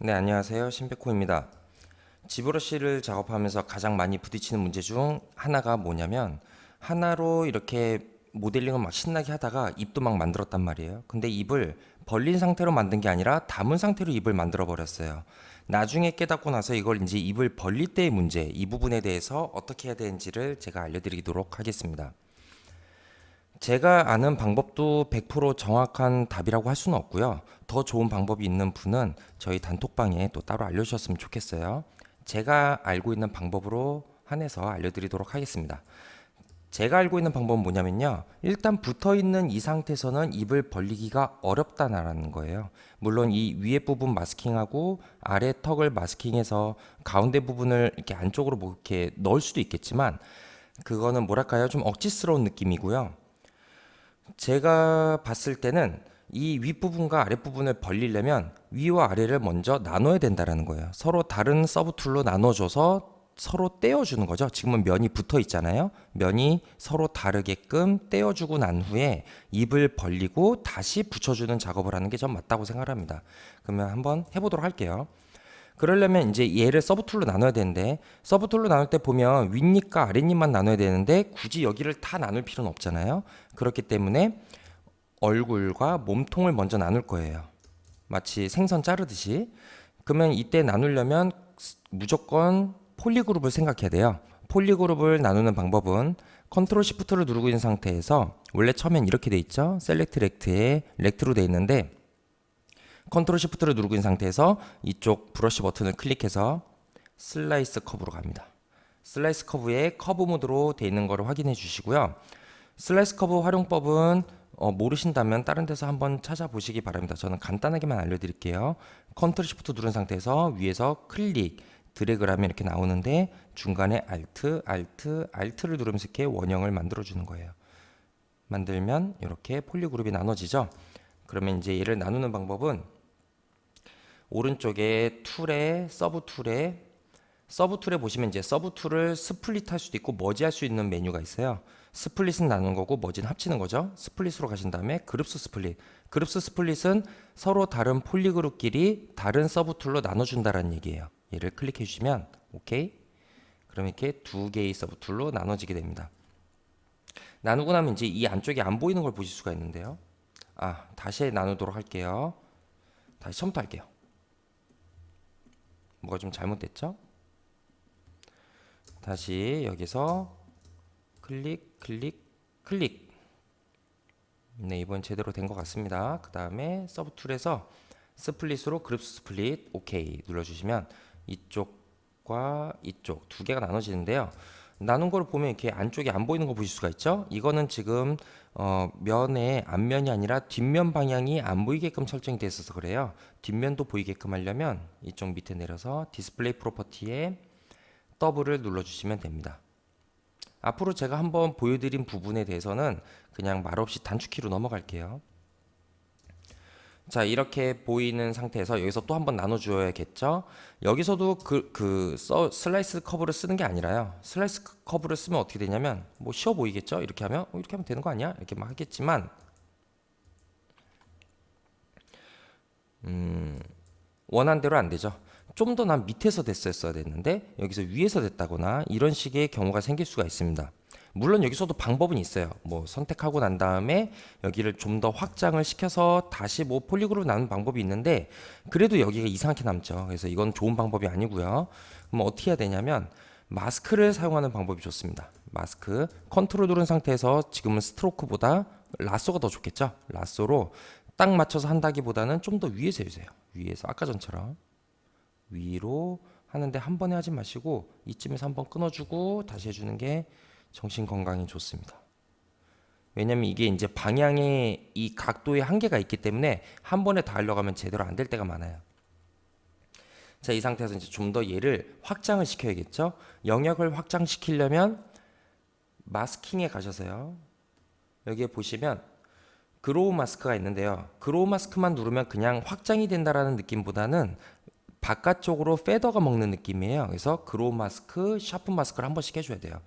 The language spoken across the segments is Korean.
네, 안녕하세요. 신백호입니다. 지브러쉬를 작업하면서 가장 많이 부딪히는 문제 중 하나가 뭐냐면 하나로 이렇게 모델링을 막 신나게 하다가 입도 막 만들었단 말이에요. 근데 입을 벌린 상태로 만든 게 아니라 담은 상태로 입을 만들어 버렸어요. 나중에 깨닫고 나서 이걸 이제 입을 벌릴 때의 문제, 이 부분에 대해서 어떻게 해야 되는지를 제가 알려드리도록 하겠습니다. 제가 아는 방법도 100% 정확한 답이라고 할 수는 없고요. 더 좋은 방법이 있는 분은 저희 단톡방에 또 따로 알려주셨으면 좋겠어요. 제가 알고 있는 방법으로 한해서 알려드리도록 하겠습니다. 제가 알고 있는 방법은 뭐냐면요. 일단 붙어 있는 이 상태에서는 입을 벌리기가 어렵다라는 거예요. 물론 이 위에 부분 마스킹하고 아래 턱을 마스킹해서 가운데 부분을 이렇게 안쪽으로 뭐 이렇게 넣을 수도 있겠지만 그거는 뭐랄까요? 좀 억지스러운 느낌이고요. 제가 봤을 때는 이 윗부분과 아랫부분을 벌리려면 위와 아래를 먼저 나눠야 된다라는 거예요. 서로 다른 서브 툴로 나눠줘서 서로 떼어주는 거죠. 지금은 면이 붙어 있잖아요. 면이 서로 다르게끔 떼어주고 난 후에 입을 벌리고 다시 붙여주는 작업을 하는 게 전 맞다고 생각합니다. 그러면 한번 해보도록 할게요. 그러려면 이제 얘를 서브툴로 나눠야 되는데 서브툴로 나눌 때 보면 윗입과 아랫입만 나눠야 되는데 굳이 여기를 다 나눌 필요는 없잖아요. 그렇기 때문에 얼굴과 몸통을 먼저 나눌 거예요. 마치 생선 자르듯이. 그러면 이때 나누려면 무조건 폴리그룹을 생각해야 돼요. 폴리그룹을 나누는 방법은 컨트롤 시프트를 누르고 있는 상태에서 원래 처음엔 이렇게 돼 있죠. 셀렉트 렉트에 렉트로 돼 있는데 컨트롤 시프트를 누르고 있는 상태에서 이쪽 브러쉬 버튼을 클릭해서 슬라이스 커브로 갑니다. 슬라이스 커브에 커브 모드로 되어 있는 것을 확인해 주시고요. 슬라이스 커브 활용법은 모르신다면 다른 데서 한번 찾아보시기 바랍니다. 저는 간단하게만 알려드릴게요. 컨트롤 시프트 누른 상태에서 위에서 클릭, 드래그를 하면 이렇게 나오는데 중간에 Alt를 누르면서 이렇게 원형을 만들어 주는 거예요. 만들면 이렇게 폴리그룹이 나눠지죠. 그러면 이제 얘를 나누는 방법은 오른쪽에 툴에 서브 툴에 보시면 이제 서브 툴을 스플릿 할 수도 있고 머지 할 수 있는 메뉴가 있어요. 스플릿은 나누는 거고 머지는 합치는 거죠. 스플릿으로 가신 다음에 그룹스 스플릿. 그룹스 스플릿은 서로 다른 폴리그룹끼리 다른 서브 툴로 나눠준다라는 얘기예요. 얘를 클릭해 주시면 오케이. 그럼 이렇게 두 개의 서브 툴로 나눠지게 됩니다. 나누고 나면 이제 이 안쪽에 안 보이는 걸 보실 수가 있는데요. 다시 나누도록 할게요. 다시 처음부터 할게요. 뭐가 좀 잘못됐죠? 다시 여기서 클릭. 네, 이번 제대로 된 것 같습니다. 그 다음에 서브 툴에서 스플릿으로 그룹 스플릿 오케이 눌러주시면 이쪽과 이쪽 두 개가 나눠지는데요. 나눈 걸 보면 이렇게 안쪽에 안 보이는 거 보실 수가 있죠? 이거는 지금 면의 앞면이 아니라 뒷면 방향이 안 보이게끔 설정이 되어 있어서 그래요. 뒷면도 보이게끔 하려면 이쪽 밑에 내려서 디스플레이 프로퍼티에 더블을 눌러주시면 됩니다. 앞으로 제가 한번 보여드린 부분에 대해서는 그냥 말없이 단축키로 넘어갈게요. 자, 이렇게 보이는 상태에서 여기서 또 한번 나눠줘야겠죠. 여기서도 슬라이스 커브를 쓰는 게 아니라요. 슬라이스 커브를 쓰면 어떻게 되냐면 뭐 쉬워 보이겠죠. 이렇게 하면 이렇게 하면 되는 거 아니야? 이렇게 막 하겠지만 원한 대로 안 되죠. 좀 더 난 밑에서 됐었어야 됐는데 여기서 위에서 됐다거나 이런 식의 경우가 생길 수가 있습니다. 물론 여기서도 방법은 있어요. 뭐 선택하고 난 다음에 여기를 좀 더 확장을 시켜서 다시 뭐 폴리그룹 나누는 방법이 있는데 그래도 여기가 이상하게 남죠. 그래서 이건 좋은 방법이 아니고요. 그럼 어떻게 해야 되냐면 마스크를 사용하는 방법이 좋습니다. 마스크 컨트롤 누른 상태에서 지금은 스트로크보다 라쏘가 더 좋겠죠. 라쏘로 딱 맞춰서 한다기보다는 좀 더 위에서 해주세요. 위에서 아까 전처럼 위로 하는데 한 번에 하지 마시고 이쯤에서 한번 끊어주고 다시 해주는 게 정신 건강에 좋습니다. 왜냐면 이게 이제 방향의 이 각도의 한계가 있기 때문에 한 번에 다 하려고 하면 제대로 안 될 때가 많아요. 자, 이 상태에서 이제 좀 더 얘를 확장을 시켜야겠죠. 영역을 확장시키려면 마스킹에 가셔서요. 여기에 보시면 그로우 마스크가 있는데요. 그로우 마스크만 누르면 그냥 확장이 된다라는 느낌보다는 바깥쪽으로 페더가 먹는 느낌이에요. 그래서 그로우 마스크, 샤프 마스크를 한 번씩 해줘야 돼요.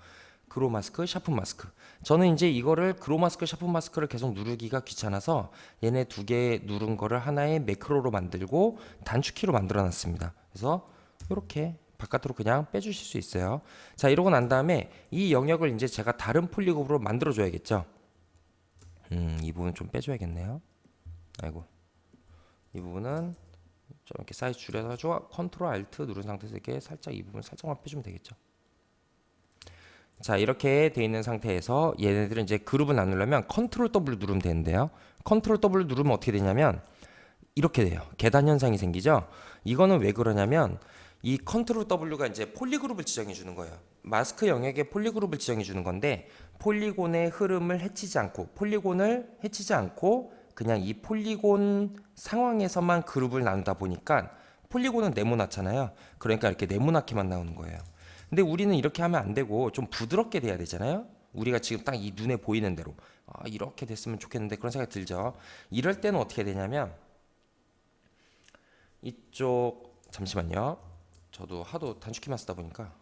그로 마스크, 샤프 마스크. 저는 이제 이거를 그로 마스크, 샤프 마스크를 계속 누르기가 귀찮아서 얘네 두 개 누른 거를 하나의 매크로로 만들고 단축키로 만들어 놨습니다. 그래서 이렇게 바깥으로 그냥 빼주실 수 있어요. 자, 이러고 난 다음에 이 영역을 이제 제가 다른 폴리곤으로 만들어 줘야겠죠. 이 부분 좀 빼줘야겠네요. 아이고, 이 부분은 좀 이렇게 사이즈 줄여가지고 컨트롤 알트 누른 상태에서 이렇게 살짝 이 부분 살짝만 빼주면 되겠죠. 자, 이렇게 돼 있는 상태에서 얘네들은 이제 그룹을 나누려면 컨트롤 W 누르면 되는데요. 컨트롤 W 누르면 어떻게 되냐면 이렇게 돼요. 계단 현상이 생기죠. 이거는 왜 그러냐면 이 컨트롤 W가 이제 폴리그룹을 지정해 주는 거예요. 마스크 영역에 폴리그룹을 지정해 주는 건데 폴리곤의 흐름을 해치지 않고 폴리곤을 해치지 않고 그냥 이 폴리곤 상황에서만 그룹을 나누다 보니까 폴리곤은 네모나잖아요. 그러니까 이렇게 네모나게만 나오는 거예요. 근데 우리는 이렇게 하면 안 되고 좀 부드럽게 돼야 되잖아요. 우리가 지금 딱 이 눈에 보이는 대로 이렇게 됐으면 좋겠는데 그런 생각이 들죠. 이럴 때는 어떻게 되냐면 이쪽 잠시만요. 저도 하도 단축키만 쓰다 보니까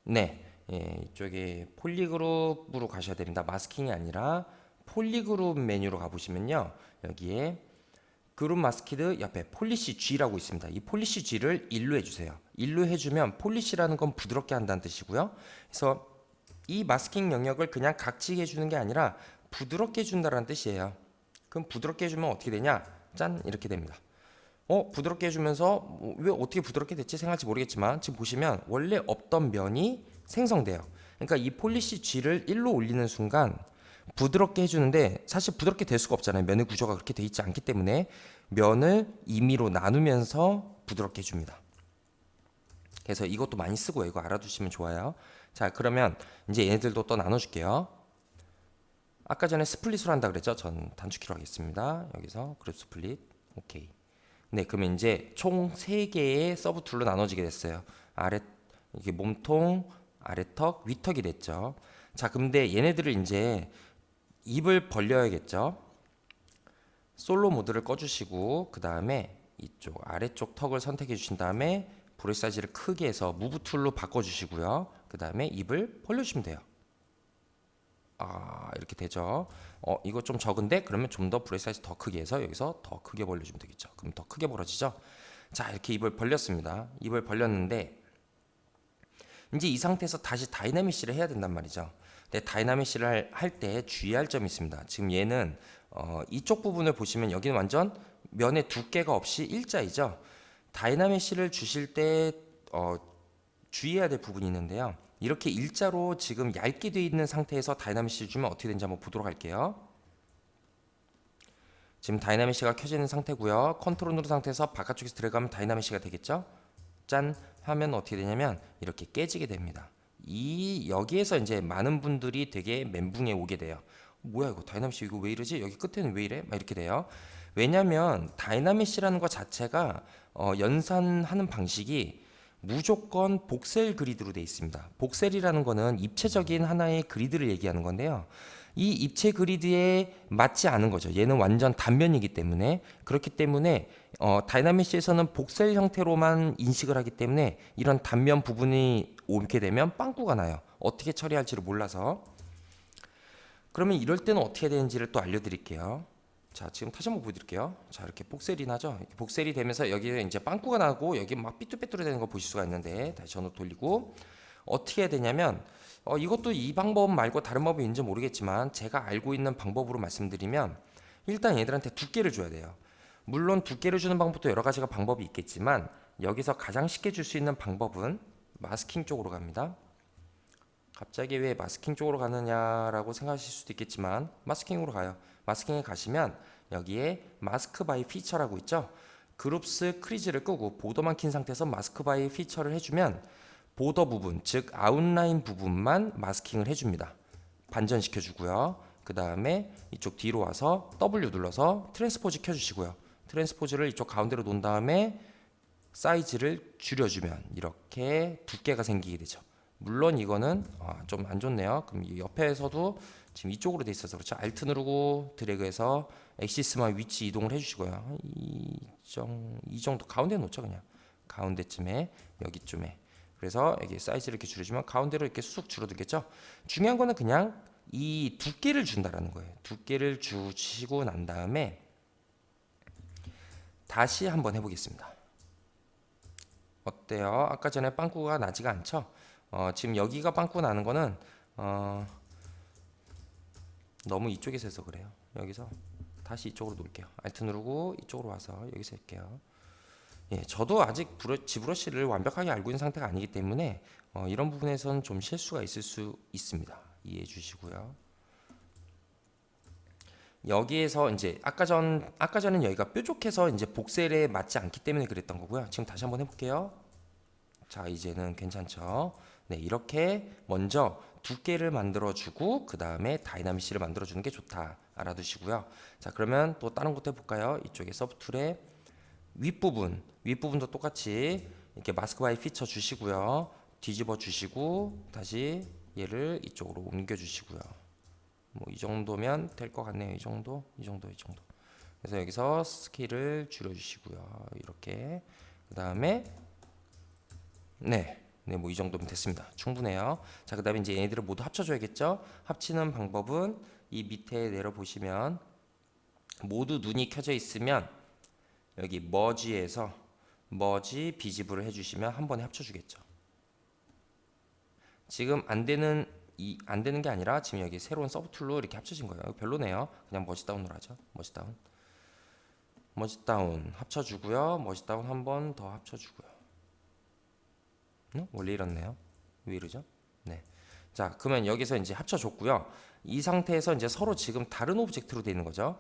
네, 예, 이쪽에 폴리그룹으로 가셔야 됩니다. 마스킹이 아니라 폴리그룹 메뉴로 가보시면요. 여기에 그룹 마스키드 옆에 폴리시 G라고 있습니다. 이 폴리시 G를 1로 해주세요. 1로 해주면 폴리시라는 건 부드럽게 한다는 뜻이고요. 그래서 이 마스킹 영역을 그냥 각지게 해주는 게 아니라 부드럽게 해준다는 뜻이에요. 그럼 부드럽게 해주면 어떻게 되냐? 짠! 이렇게 됩니다. 부드럽게 해주면서 왜 어떻게 부드럽게 됐지 생각할지 모르겠지만 지금 보시면 원래 없던 면이 생성돼요. 그러니까 이 폴리시 G를 1로 올리는 순간 부드럽게 해주는데 사실 부드럽게 될 수가 없잖아요. 면의 구조가 그렇게 돼 있지 않기 때문에 면을 임의로 나누면서 부드럽게 해줍니다. 그래서 이것도 많이 쓰고요. 이거 알아두시면 좋아요. 자, 그러면 이제 얘네들도 또 나눠줄게요. 아까 전에 스플릿으로 한다 그랬죠? 전 단축키로 하겠습니다. 여기서 그룹 스플릿. 오케이. 네, 그러면 이제 총 3개의 서브 툴로 나눠지게 됐어요. 아래 이게 몸통, 아래턱, 위턱이 됐죠. 자, 근데 얘네들을 이제 입을 벌려야겠죠. 솔로 모드를 꺼주시고 그 다음에 이쪽 아래쪽 턱을 선택해 주신 다음에 브러쉬 사이즈를 크게 해서 무브 툴로 바꿔주시고요. 그 다음에 입을 벌려주시면 돼요. 이렇게 되죠. 이거 좀 적은데 그러면 좀 더 브러쉬 사이즈 더 크게 해서 여기서 더 크게 벌려주면 되겠죠. 그럼 더 크게 벌어지죠. 자, 이렇게 입을 벌렸습니다. 입을 벌렸는데 이제 이 상태에서 다시 다이나믹시를 해야 된단 말이죠. 근데 다이나믹시를 할 때 주의할 점이 있습니다. 지금 얘는 이쪽 부분을 보시면 여기는 완전 면의 두께가 없이 일자이죠. 다이나믹시를 주실 때 주의해야 될 부분이 있는데요. 이렇게 일자로 지금 얇게 되어 있는 상태에서 다이나믹시를 주면 어떻게 되는지 한번 보도록 할게요. 지금 다이나믹시가 켜져 있는 상태고요. 컨트롤 누른 상태에서 바깥쪽에서 들어가면 다이나믹시가 되겠죠. 짠! 하면 어떻게 되냐면 이렇게 깨지게 됩니다. 여기에서 이제 많은 분들이 되게 멘붕에 오게 돼요. 뭐야 이거 다이나믹시 이거 왜 이러지? 여기 끝에는 왜 이래? 막 이렇게 돼요. 왜냐면 다이나믹시라는 것 자체가 연산하는 방식이 무조건 복셀 그리드로 되어 있습니다. 복셀이라는 거는 입체적인 하나의 그리드를 얘기하는 건데요. 이 입체 그리드에 맞지 않은 거죠. 얘는 완전 단면이기 때문에 그렇기 때문에 다이나믹시에서는 복셀 형태로만 인식을 하기 때문에 이런 단면 부분이 오게 되면 빵꾸가 나요. 어떻게 처리할지를 몰라서. 그러면 이럴 때는 어떻게 되는지를 또 알려드릴게요. 자, 지금 다시 한번 보여드릴게요. 자, 이렇게 복셀이 나죠. 이렇게 복셀이 되면서 여기에 이제 빵꾸가 나고 여기 막 삐뚤빼뚤 되는 거 보실 수가 있는데 다시 전원 돌리고 어떻게 해야 되냐면 이것도 이 방법 말고 다른 방법이 있는지 모르겠지만 제가 알고 있는 방법으로 말씀드리면 일단 얘들한테 두께를 줘야 돼요. 물론 두께를 주는 방법도 여러 가지가 방법이 있겠지만 여기서 가장 쉽게 줄 수 있는 방법은 마스킹 쪽으로 갑니다. 갑자기 왜 마스킹 쪽으로 가느냐라고 생각하실 수도 있겠지만 마스킹으로 가요. 마스킹에 가시면 여기에 마스크 바이 피처라고 있죠. 그룹스 크리즈를 끄고 보더만 킨 상태에서 마스크 바이 피처를 해주면 보더 부분, 즉 아웃라인 부분만 마스킹을 해줍니다. 반전시켜 주고요. 그 다음에 이쪽 뒤로 와서 W 눌러서 트랜스포즈 켜주시고요. 트랜스포즈를 이쪽 가운데로 놓은 다음에 사이즈를 줄여주면 이렇게 두께가 생기게 되죠. 물론 이거는 좀 안 좋네요. 그럼 이 옆에서도 지금 이쪽으로 돼 있어서 그렇죠. Alt 누르고 드래그해서 엑시스만 위치 이동을 해주시고요. 이 정도 가운데 놓죠. 그냥 가운데쯤에 여기쯤에 그래서 여기 사이즈를 이렇게 줄여주면 가운데로 이렇게 쑥 줄어들겠죠. 중요한 거는 그냥 이 두께를 준다라는 거예요. 두께를 주시고 난 다음에 다시 한번 해보겠습니다. 어때요? 아까 전에 빵꾸가 나지가 않죠? 지금 여기가 빵꾸 나는 거는 너무 이쪽에서 해서 그래요. 여기서 다시 이쪽으로 놓을게요. Alt 누르고 이쪽으로 와서 여기서 할게요. 예, 저도 아직 지브러시를 완벽하게 알고 있는 상태가 아니기 때문에 이런 부분에서는 좀 실수가 있을 수 있습니다. 이해해 주시고요. 여기에서 이제 아까 전엔 여기가 뾰족해서 이제 복셀에 맞지 않기 때문에 그랬던 거고요. 지금 다시 한번 해볼게요. 자, 이제는 괜찮죠? 네, 이렇게 먼저 두께를 만들어주고 그 다음에 다이나믹시를 만들어주는 게 좋다. 알아두시고요. 자, 그러면 또 다른 것도 해볼까요? 이쪽에 서브툴의 윗부분도 똑같이 이렇게 마스크 바이 피처 주시고요. 뒤집어 주시고 다시 얘를 이쪽으로 옮겨 주시고요. 뭐 이 정도면 될 것 같네요. 이 정도. 그래서 여기서 스케일을 줄여 주시고요. 이렇게. 그다음에 네, 뭐 이 정도면 됐습니다. 충분해요. 자, 그다음에 이제 얘네들을 모두 합쳐줘야겠죠. 합치는 방법은 이 밑에 내려 보시면 모두 눈이 켜져 있으면 여기 머지에서 머지 비지브를 해주시면 한 번에 합쳐주겠죠. 지금 안 되는 게 아니라 지금 여기 새로운 서브툴로 이렇게 합쳐진 거예요. 별로네요. 그냥 머지 다운으로 하죠. 머지 다운 합쳐주고요. 머지 다운 한 번 더 합쳐주고요. 원래 이렇네요. 왜 이러죠? 네. 자, 그러면 여기서 이제 합쳐줬고요. 이 상태에서 이제 서로 지금 다른 오브젝트로 되어 있는 거죠.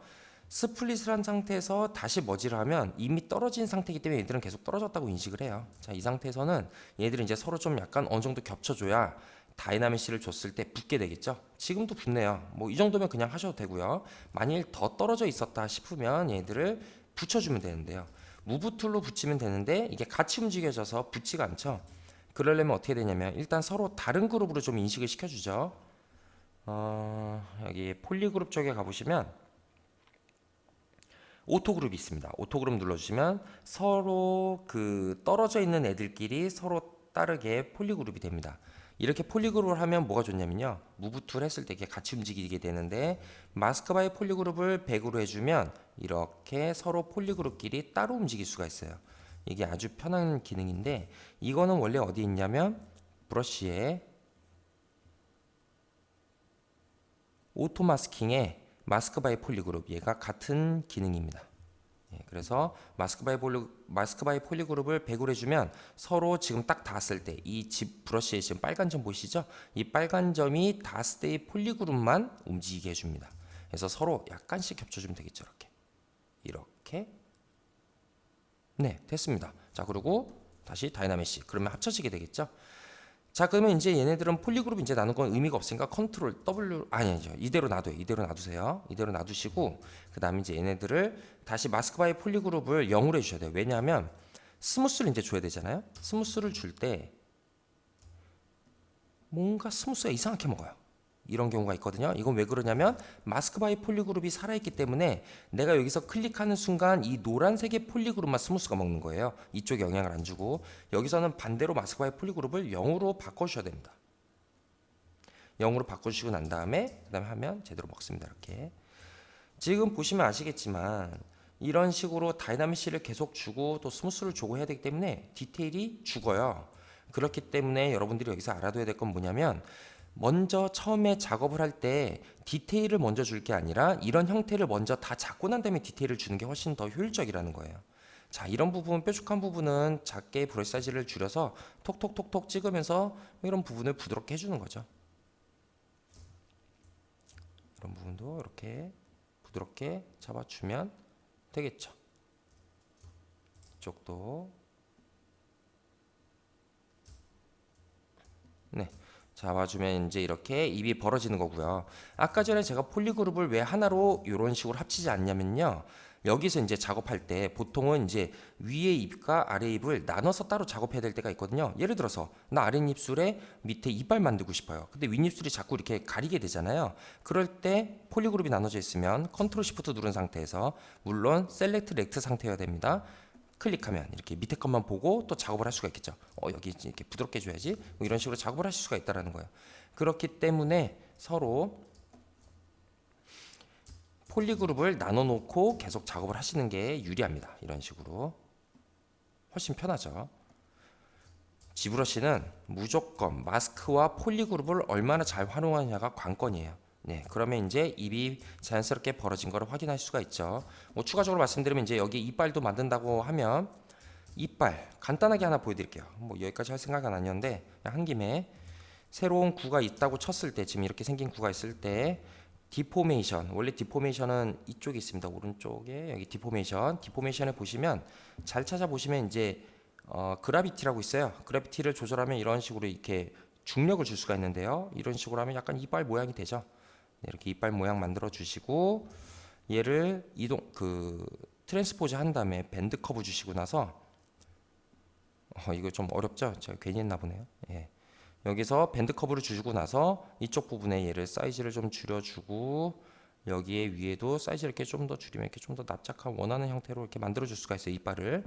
스플릿을 한 상태에서 다시 머지를 하면 이미 떨어진 상태이기 때문에 얘들은 계속 떨어졌다고 인식을 해요. 자, 이 상태에서는 얘들은 이제 서로 좀 약간 어느 정도 겹쳐줘야 다이나믹시를 줬을 때 붙게 되겠죠. 지금도 붙네요. 뭐 이 정도면 그냥 하셔도 되고요. 만일 더 떨어져 있었다 싶으면 얘들을 붙여주면 되는데요. 무브 툴로 붙이면 되는데 이게 같이 움직여져서 붙지가 않죠. 그러려면 어떻게 되냐면 일단 서로 다른 그룹으로 좀 인식을 시켜주죠. 여기 폴리그룹 쪽에 가보시면 오토그룹이 있습니다. 오토그룹 눌러주시면 서로 그 떨어져 있는 애들끼리 서로 다르게 폴리그룹이 됩니다. 이렇게 폴리그룹을 하면 뭐가 좋냐면요. 무브 툴 했을 때 이렇게 같이 움직이게 되는데 마스크 바이 폴리그룹을 100으로 해주면 이렇게 서로 폴리그룹끼리 따로 움직일 수가 있어요. 이게 아주 편한 기능인데 이거는 원래 어디 있냐면 브러쉬에 오토 마스킹에 마스크 바이 폴리그룹 얘가 같은 기능입니다. 예, 그래서 마스크 바이 폴리그룹을 100으로 해주면 서로 지금 딱 닿았을 때 이 브러쉬에 지금 빨간 점 보이시죠? 이 빨간 점이 닿았을 때의 폴리그룹만 움직이게 해줍니다. 그래서 서로 약간씩 겹쳐주면 되겠죠. 이렇게 네, 됐습니다. 자, 그리고 다시 다이나믹시 그러면 합쳐지게 되겠죠. 자, 그러면 이제 얘네들은 폴리그룹 이제 나눈 건 의미가 없으니까 컨트롤 W 아니죠. 이대로 놔둬요. 이대로 놔두세요. 이대로 놔두시고 그다음에 이제 얘네들을 다시 마스크 바이 폴리그룹을 0으로 해주셔야 돼요. 왜냐하면 스무스를 이제 줘야 되잖아요. 스무스를 줄 때 뭔가 스무스가 이상하게 먹어요. 이런 경우가 있거든요. 이건 왜 그러냐면 마스크 바이 폴리그룹이 살아있기 때문에 내가 여기서 클릭하는 순간 이 노란색의 폴리그룹만 스무스가 먹는 거예요. 이쪽에 영향을 안 주고 여기서는 반대로 마스크 바이 폴리그룹을 0으로 바꿔주셔야 됩니다. 0으로 바꿔주시고 난 다음에 그 다음에 하면 제대로 먹습니다. 이렇게 지금 보시면 아시겠지만 이런 식으로 다이나믹시를 계속 주고 또 스무스를 주고 해야 되기 때문에 디테일이 죽어요. 그렇기 때문에 여러분들이 여기서 알아둬야 될 건 뭐냐면 먼저 처음에 작업을 할 때 디테일을 먼저 줄 게 아니라 이런 형태를 먼저 다 잡고 난 다음에 디테일을 주는 게 훨씬 더 효율적이라는 거예요. 자, 이런 부분 뾰족한 부분은 작게 브러쉬 사이즈를 줄여서 톡톡톡톡 찍으면서 이런 부분을 부드럽게 해주는 거죠. 이런 부분도 이렇게 부드럽게 잡아주면 되겠죠. 이쪽도 네. 잡아주면 이제 이렇게 입이 벌어지는 거고요. 아까 전에 제가 폴리그룹을 왜 하나로 이런 식으로 합치지 않냐면요. 여기서 이제 작업할 때 보통은 이제 위에 입과 아래 입을 나눠서 따로 작업해야 될 때가 있거든요. 예를 들어서 나 아랫입술에 밑에 이빨 만들고 싶어요. 근데 윗입술이 자꾸 이렇게 가리게 되잖아요. 그럴 때 폴리그룹이 나눠져 있으면 컨트롤 시프트 누른 상태에서 물론 셀렉트 렉트 상태여야 됩니다. 클릭하면 이렇게 밑에 것만 보고 또 작업을 할 수가 있겠죠. 여기 이렇게 부드럽게 해줘야지. 뭐 이런 식으로 작업을 하실 수가 있다라는 거예요. 그렇기 때문에 서로 폴리그룹을 나눠 놓고 계속 작업을 하시는 게 유리합니다. 이런 식으로 훨씬 편하죠. 지브러시는 무조건 마스크와 폴리그룹을 얼마나 잘 활용하느냐가 관건이에요. 네, 그러면 이제 입이 자연스럽게 벌어진 거를 확인할 수가 있죠. 뭐 추가적으로 말씀드리면 이제 여기 이빨도 만든다고 하면 이빨 간단하게 하나 보여드릴게요. 뭐 여기까지 할 생각은 아니었는데 한 김에 새로운 구가 있다고 쳤을 때 지금 이렇게 생긴 구가 있을 때 디포메이션, 원래 디포메이션은 이쪽에 있습니다. 오른쪽에 여기 디포메이션에 보시면 잘 찾아보시면 이제 그라비티라고 있어요. 그래비티를 조절하면 이런 식으로 이렇게 중력을 줄 수가 있는데요. 이런 식으로 하면 약간 이빨 모양이 되죠. 네, 이렇게 이빨 모양 만들어 주시고 얘를 트랜스포즈 한 다음에 밴드 커브 주시고 나서 이거 좀 어렵죠? 제가 괜히 했나 보네요. 예. 여기서 밴드 커브를 주시고 나서 이쪽 부분에 얘를 사이즈를 좀 줄여주고 여기에 위에도 사이즈를 이렇게 좀 더 줄이면 이렇게 좀 더 납작한 원하는 형태로 이렇게 만들어 줄 수가 있어요. 이빨을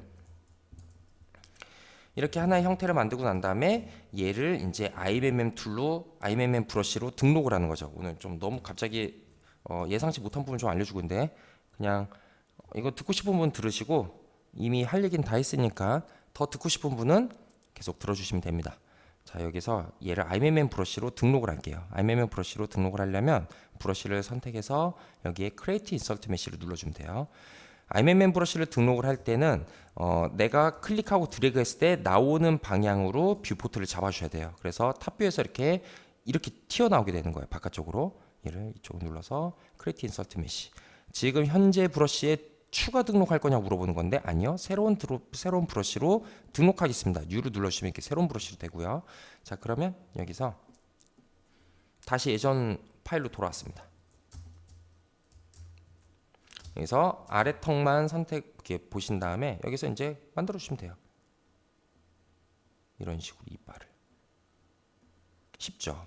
이렇게 하나의 형태를 만들고 난 다음에 얘를 이제 IMM 툴로 IMM 브러쉬로 등록을 하는 거죠. 오늘 좀 너무 갑자기 예상치 못한 부분 좀 알려주고 있는데 그냥 이거 듣고 싶은 분 들으시고 이미 할 얘기는 다 했으니까 더 듣고 싶은 분은 계속 들어주시면 됩니다. 자, 여기서 얘를 IMM 브러쉬로 등록을 할게요. IMM 브러쉬로 등록을 하려면 브러쉬를 선택해서 여기에 Create Insert Mesh를 눌러주면 돼요. IMM 브러쉬를 등록을 할 때는 내가 클릭하고 드래그 했을 때 나오는 방향으로 뷰포트를 잡아주셔야 돼요. 그래서 탑뷰에서 이렇게 튀어나오게 되는 거예요. 바깥쪽으로 얘를 이쪽으로 눌러서 Create Insert Mesh. 지금 현재 브러쉬에 추가 등록할 거냐고 물어보는 건데 아니요. 새로운 브러쉬로 등록하겠습니다. U를 눌러주시면 이렇게 새로운 브러쉬로 되고요. 자, 그러면 여기서 다시 예전 파일로 돌아왔습니다. 여기서 아래 턱만 선택해 보신 다음에 여기서 이제 만들어 주시면 돼요. 이런 식으로 이빨을. 쉽죠?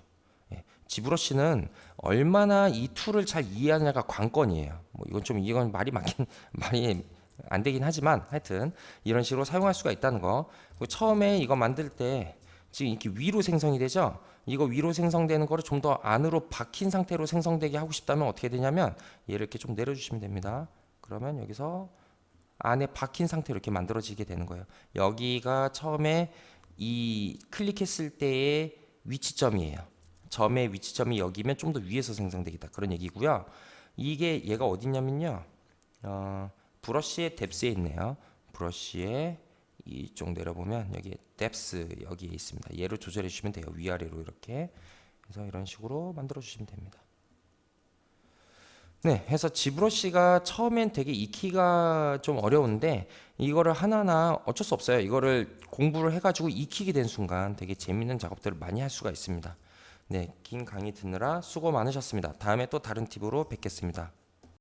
예. 지브러쉬는 얼마나 이 툴을 잘 이해하느냐가 관건이에요. 뭐 이건 말이 많긴 말이 안 되긴 하지만 하여튼 이런 식으로 사용할 수가 있다는 거. 처음에 이거 만들 때 지금 이렇게 위로 생성이 되죠. 이거 위로 생성되는 거를 좀 더 안으로 박힌 상태로 생성되게 하고 싶다면 어떻게 되냐면 얘를 이렇게 좀 내려주시면 됩니다. 그러면 여기서 안에 박힌 상태로 이렇게 만들어지게 되는 거예요. 여기가 처음에 이 클릭했을 때의 위치점이에요. 점의 위치점이 여기면 좀 더 위에서 생성되겠다 그런 얘기고요. 이게 얘가 어디냐면요. 브러쉬의 뎁스에 있네요. 브러쉬에 이쪽 내려보면 여기 뎁스 여기에 있습니다. 얘를 조절해 주시면 돼요. 위아래로 이렇게. 그래서 이런 식으로 만들어 주시면 됩니다. 네, 해서 지브러쉬가 처음엔 되게 익히기가 좀 어려운데 이거를 하나하나 어쩔 수 없어요. 이거를 공부를 해가지고 익히게 된 순간 되게 재밌는 작업들을 많이 할 수가 있습니다. 네, 긴 강의 듣느라 수고 많으셨습니다. 다음에 또 다른 팁으로 뵙겠습니다.